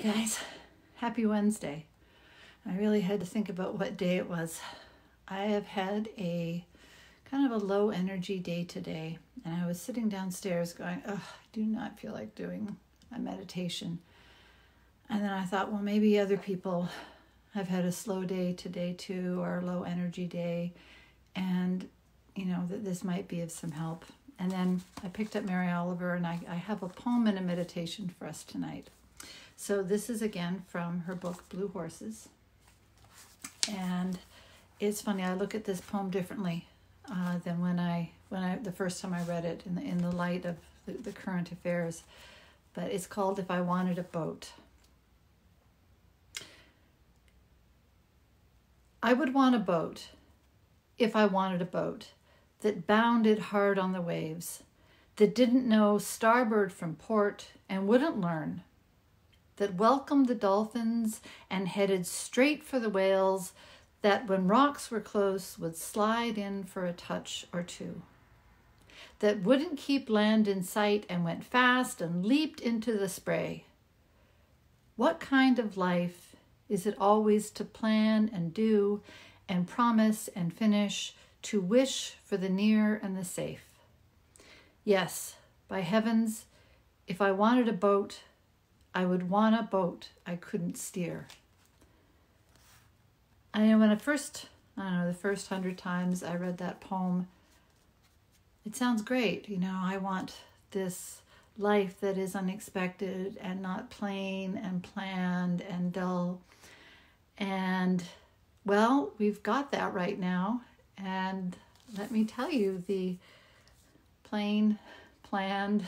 Hey guys, happy Wednesday. I really had to think about what day it was. I have had a kind of a low energy day today, and I was sitting downstairs going, I do not feel like doing a meditation. And then I thought, well, maybe other people have had a slow day today too, or a low energy day, and that this might be of some help. And then I picked up Mary Oliver, and I have a poem and a meditation for us tonight. So this is again from her book, Blue Horses. And it's funny, I look at this poem differently than when I the first time I read it in the light of the current affairs. But it's called If I Wanted a Boat. I would want a boat, if I wanted a boat, that bounded hard on the waves, that didn't know starboard from port and wouldn't learn, that welcomed the dolphins and headed straight for the whales, that when rocks were close would slide in for a touch or two, that wouldn't keep land in sight and went fast and leaped into the spray. What kind of life is it always to plan and do and promise and finish, to wish for the near and the safe? Yes, by heavens, if I wanted a boat, I would want a boat I couldn't steer. I know when the first 100 times I read that poem, it sounds great. I want this life that is unexpected and not plain and planned and dull. And, well, we've got that right now. And let me tell you, the plain, planned,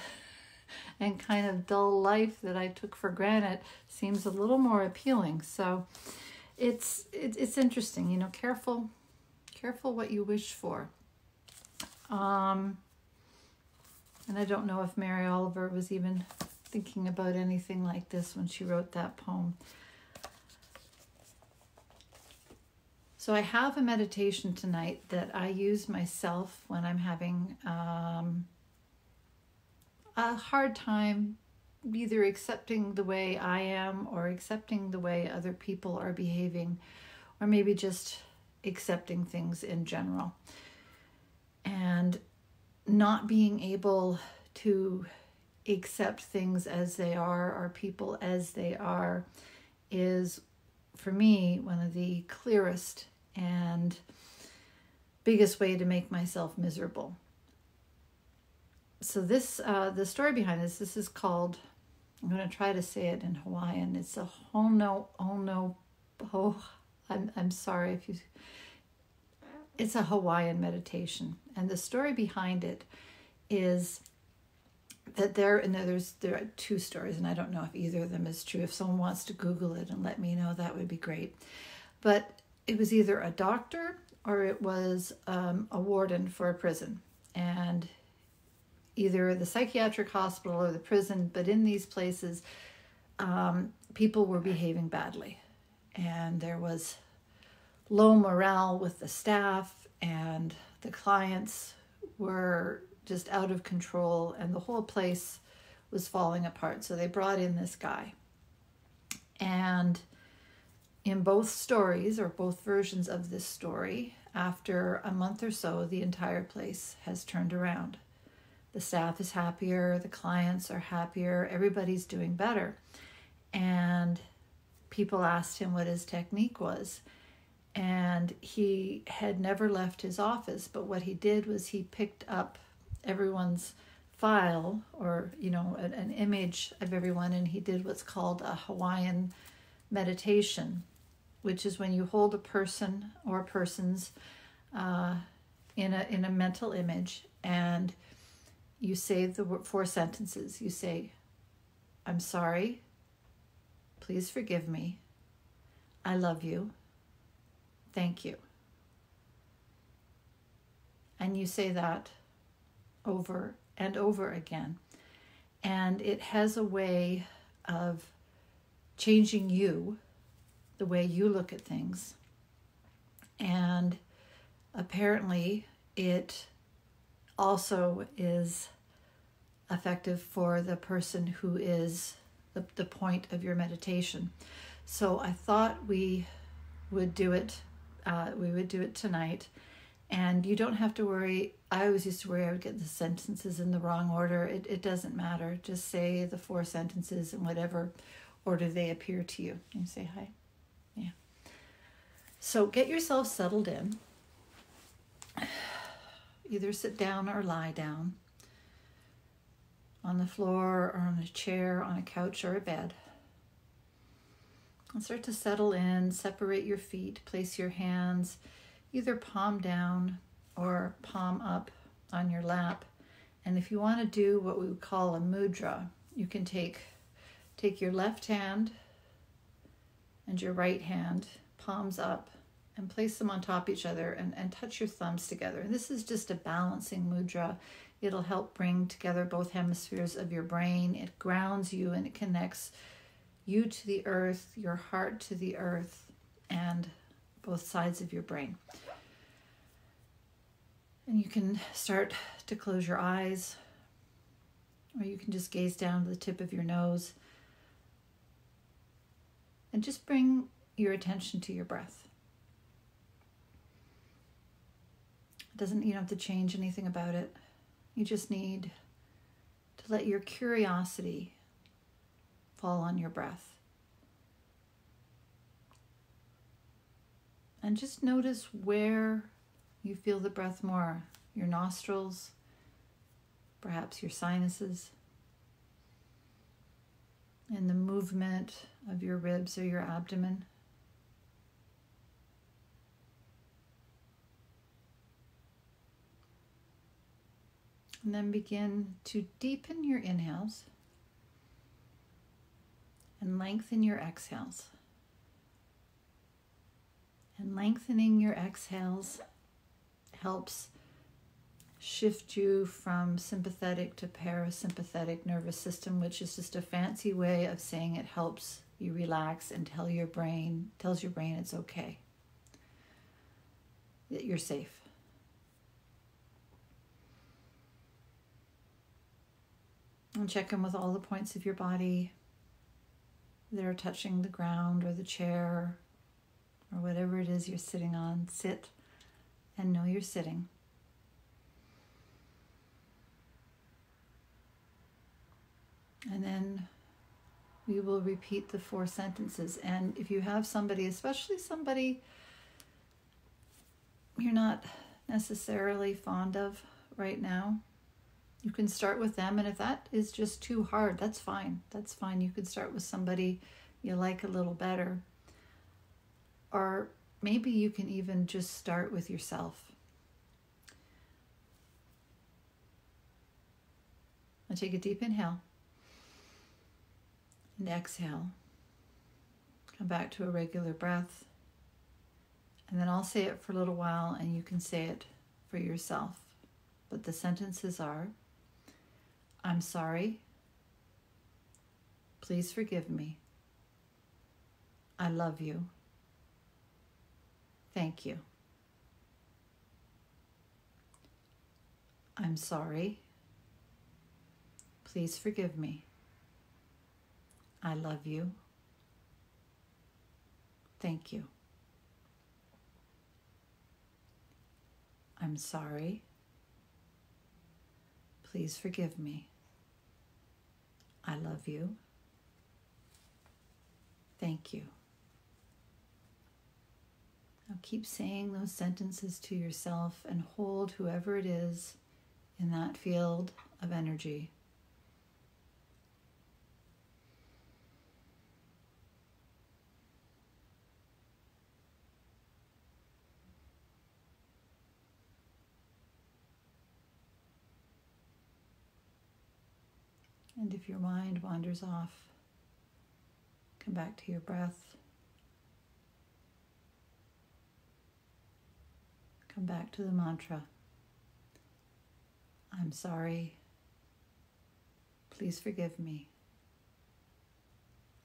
and kind of dull life that I took for granted seems a little more appealing. So it's interesting, careful what you wish for. And I don't know if Mary Oliver was even thinking about anything like this when she wrote that poem. So I have a meditation tonight that I use myself when I'm having a hard time either accepting the way I am or accepting the way other people are behaving, or maybe just accepting things in general. And not being able to accept things as they are or people as they are is, for me, one of the clearest and biggest way to make myself miserable. So this, the story behind this is called, I'm going to try to say it in Hawaiian. It's a I'm sorry if you, it's a Hawaiian meditation. And the story behind it is that there are two stories, and I don't know if either of them is true. If someone wants to Google it and let me know, that would be great. But it was either a doctor or it was a warden for a prison. And either the psychiatric hospital or the prison, but in these places, people were behaving badly. And there was low morale with the staff, and the clients were just out of control, and the whole place was falling apart. So they brought in this guy. And in both stories, or both versions of this story, after a month or so, the entire place has turned around. The staff is happier, the clients are happier, everybody's doing better. And people asked him what his technique was. And he had never left his office, but what he did was he picked up everyone's file, or, an image of everyone, and he did what's called a Hawaiian meditation, which is when you hold a person or persons in a mental image, and you say the 4 sentences. You say, I'm sorry, please forgive me, I love you, thank you. And you say that over and over again. And it has a way of changing you, the way you look at things. And apparently it also is effective for the person who is the point of your meditation. So I thought we would do it. We would do it tonight. And you don't have to worry. I always used to worry I would get the sentences in the wrong order. It doesn't matter. Just say the 4 sentences in whatever order they appear to you. Can you say hi? Yeah. So get yourself settled in. Either sit down or lie down. On the floor or on a chair, on a couch or a bed. And start to settle in. Separate your feet. Place your hands either palm down or palm up on your lap. And if you want to do what we would call a mudra, you can take your left hand and your right hand, palms up, and place them on top of each other and touch your thumbs together. And this is just a balancing mudra. It'll help bring together both hemispheres of your brain. It grounds you and it connects you to the earth, your heart to the earth, and both sides of your brain. And you can start to close your eyes, or you can just gaze down to the tip of your nose and just bring your attention to your breath. You don't have to change anything about it. You just need to let your curiosity fall on your breath. And just notice where you feel the breath more. Your nostrils, perhaps your sinuses, and the movement of your ribs or your abdomen. And then begin to deepen your inhales and lengthen your exhales. And lengthening your exhales helps shift you from sympathetic to parasympathetic nervous system, which is just a fancy way of saying it helps you relax and tells your brain it's okay, that you're safe. And check in with all the points of your body that are touching the ground or the chair or whatever it is you're sitting on. Sit and know you're sitting. And then we will repeat the 4 sentences. And if you have somebody, especially somebody you're not necessarily fond of right now, you can start with them. And if that is just too hard, that's fine. That's fine. You could start with somebody you like a little better. Or maybe you can even just start with yourself. Now take a deep inhale and exhale. Come back to a regular breath. And then I'll say it for a little while and you can say it for yourself. But the sentences are, I'm sorry. Please forgive me. I love you. Thank you. I'm sorry. Please forgive me. I love you. Thank you. I'm sorry. Please forgive me. I love you. Thank you. Now keep saying those sentences to yourself and hold whoever it is in that field of energy. And if your mind wanders off, come back to your breath. Come back to the mantra. I'm sorry. Please forgive me.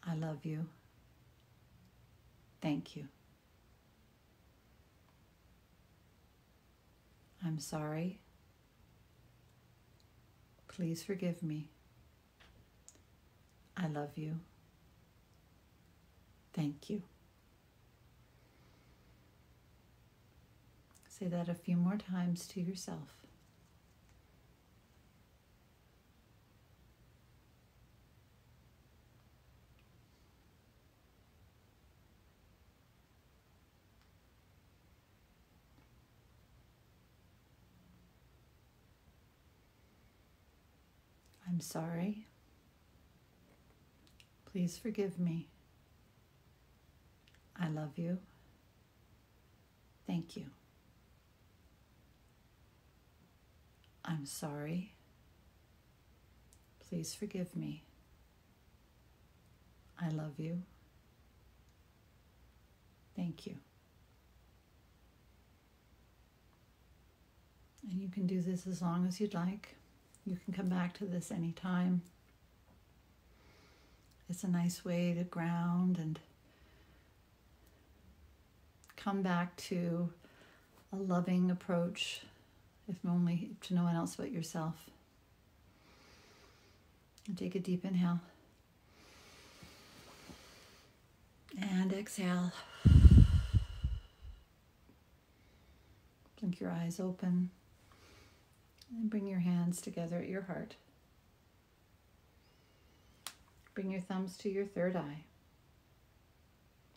I love you. Thank you. I'm sorry. Please forgive me. I love you. Thank you. Say that a few more times to yourself. I'm sorry. Please forgive me. I love you. Thank you. I'm sorry. Please forgive me. I love you. Thank you. And you can do this as long as you'd like. You can come back to this anytime. It's a nice way to ground and come back to a loving approach, if only to no one else but yourself. And take a deep inhale. And exhale. Blink your eyes open. And bring your hands together at your heart. Bring your thumbs to your third eye.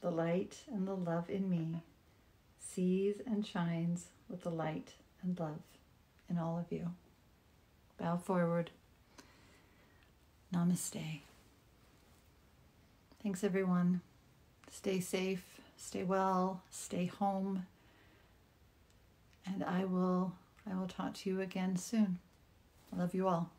The light and the love in me sees and shines with the light and love in all of you. Bow forward. Namaste. Thanks, everyone. Stay safe, stay well, stay home. And I will talk to you again soon. I love you all.